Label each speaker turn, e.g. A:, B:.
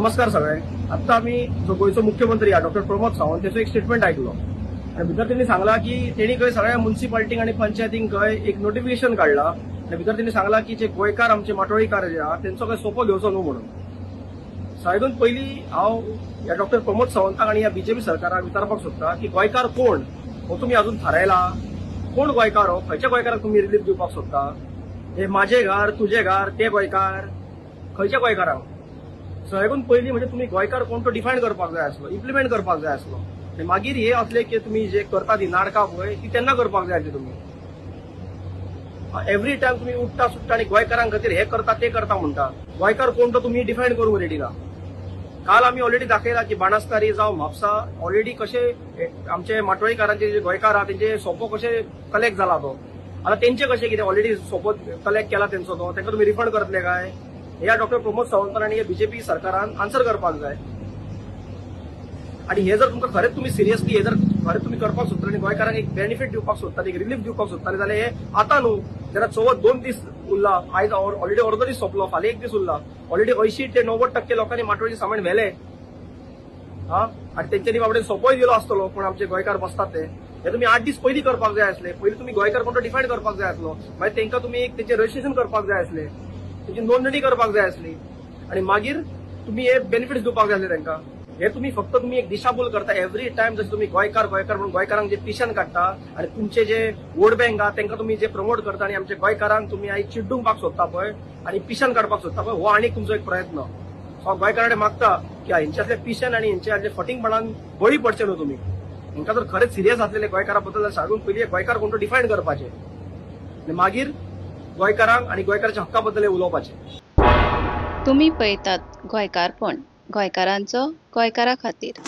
A: नमस्कार सगळे. आता आम्ही जो गोयचो मुख्यमंत्री डॉक्टर प्रमोद सावंत त्याचो एक स्टेटमेंट ऐकलो आणि भितर त्यांनी सांगला की त्यांनी खंय सगळ्या म्युनिसिपालिटींक आणि पंचायतींक खंय एक नोटिफिकेशन काढला आणि भितर त्यांनी सांगला की जे गोयकार आमचे माटोळीकार जे आहा त्यांचो खंय सोपो घेवचो न्हू म्हणून. सगळ्यात पयलीं हांव या डॉक्टर प्रमोद सावंताक आणि या बीजेपी सरकाराक विचारपाक सोदता की गोंयकार कोण हो तुम्ही अजून थारायला. कोण गोंयकार हो, खंयच्या गोंयकाराक तुम्ही रिलीफ दिवपाक सोदता. हे माझे घर तुझे घर ते गोंयकार, खंयच्या गोंयकारांक. सगळ्याकून पयलीं म्हणजे तुम्ही गोंयकार कोण तो डिफायन करपाक जाय आसलो, इम्प्लिमेंट करपाक जाय आसलो. आणि मागीर हे असले की तुम्ही जे करता ती नाटकां पळय ती तेन्ना करपाक जाय ती तुम्ही. एव्हरी टायम तुम्ही उठता सुट्टा आणि गोंयकारां खातीर हे करता ते करता म्हणटा. गोंयकार कोण तो तुम्ही डिफायन करूंक रेडी ना. काल आम्ही ऑलरेडी दाखयला की बाणस्तारी जावं म्हापसा ऑलरेडी कशे आमचे माटोळीकारांचे जे गोंयकार आहा तेंचे सोपो कशे कलेक्ट जाला तो. आता तेंचे कशे कितें ऑलरेडी सोपो कलेक्ट केला तेंचो तो, ताका तुम्ही रिफंड करतले काय. या डॉक्टर प्रमोद सावंतान आणि बीजेपी सरकारान आन्सर करपाक जाय. आणि हे जर तुमकां खरेंच तुम्ही सिरियसली हे जर खरेंच तुम्ही करपाक सोदता आणि गोंयकारांक एक बेनिफीट दिवपाक सोदता, एक रिलीफ दिवपाक सोदताले जाल्यार हे आता न्हू. जरा चवथ 2 दीस उरला, आयज ऑलरेडी अर्दो दीस सोंपलो, फाल्यां 1 दीस उरला. ऑलरेडी 80 ते 90% लोकांनी माटोळी सामान व्हेले. आणि तेंच्यांनी बाबडे सोपोय दिलो आसतलो पूण आमचे गोंयकार बसतात ते. हे तुम्ही 8 दीस पयलीं करपाक जाय आसले. पयलीं तुम्ही गोंयकार कोण डिफायन करपाक जाय आसलो. मागीर तेंकां तुम्ही एक तेंचे रजिस्ट्रेशन करपाक जाय आसले, तेची नोंदणी करपाक जाय आसली आणि मागीर तुम्ही हे बेनिफिट्स दिवपाक जाय आसले तेंकां. हे तुम्ही फक्त तुम्ही एक दिशाभूल करता एव्हरी टायम. जसं तुम्ही गोंयकार गोंयकार म्हणून गोंयकारांक जे पिशन काडटा आणि तुमचे जे वोट बँक आहा तेंकां तुम्ही जे प्रमोट करता आणि आमच्या गोंयकारांक तुम्ही आयज चिड्डूंक सोदता पळय आणि पिशन काडपाक सोदता पळय, हो आनीक तुमचो एक प्रयत्न. हांव गोंयकारांकडे मागता की हेंच्यातले पिशन आणि हेंचे फटिंगपणान बळी पडचे न्हू तुम्ही. हेंकां जर खरेंच सिरियस आसलेले गोंयकारा बद्दल जाल्यार सागून पयलीं गोंयकार कोण तो डिफायन करपाचे आनी मागीर गोंयकारांक आणि गोंयकाराच्या हक्का बद्दल उलोवपाचे.
B: तुम्ही पळयतात गोंयकारपण, गोंयकारांचो गोंयकारा खातीर.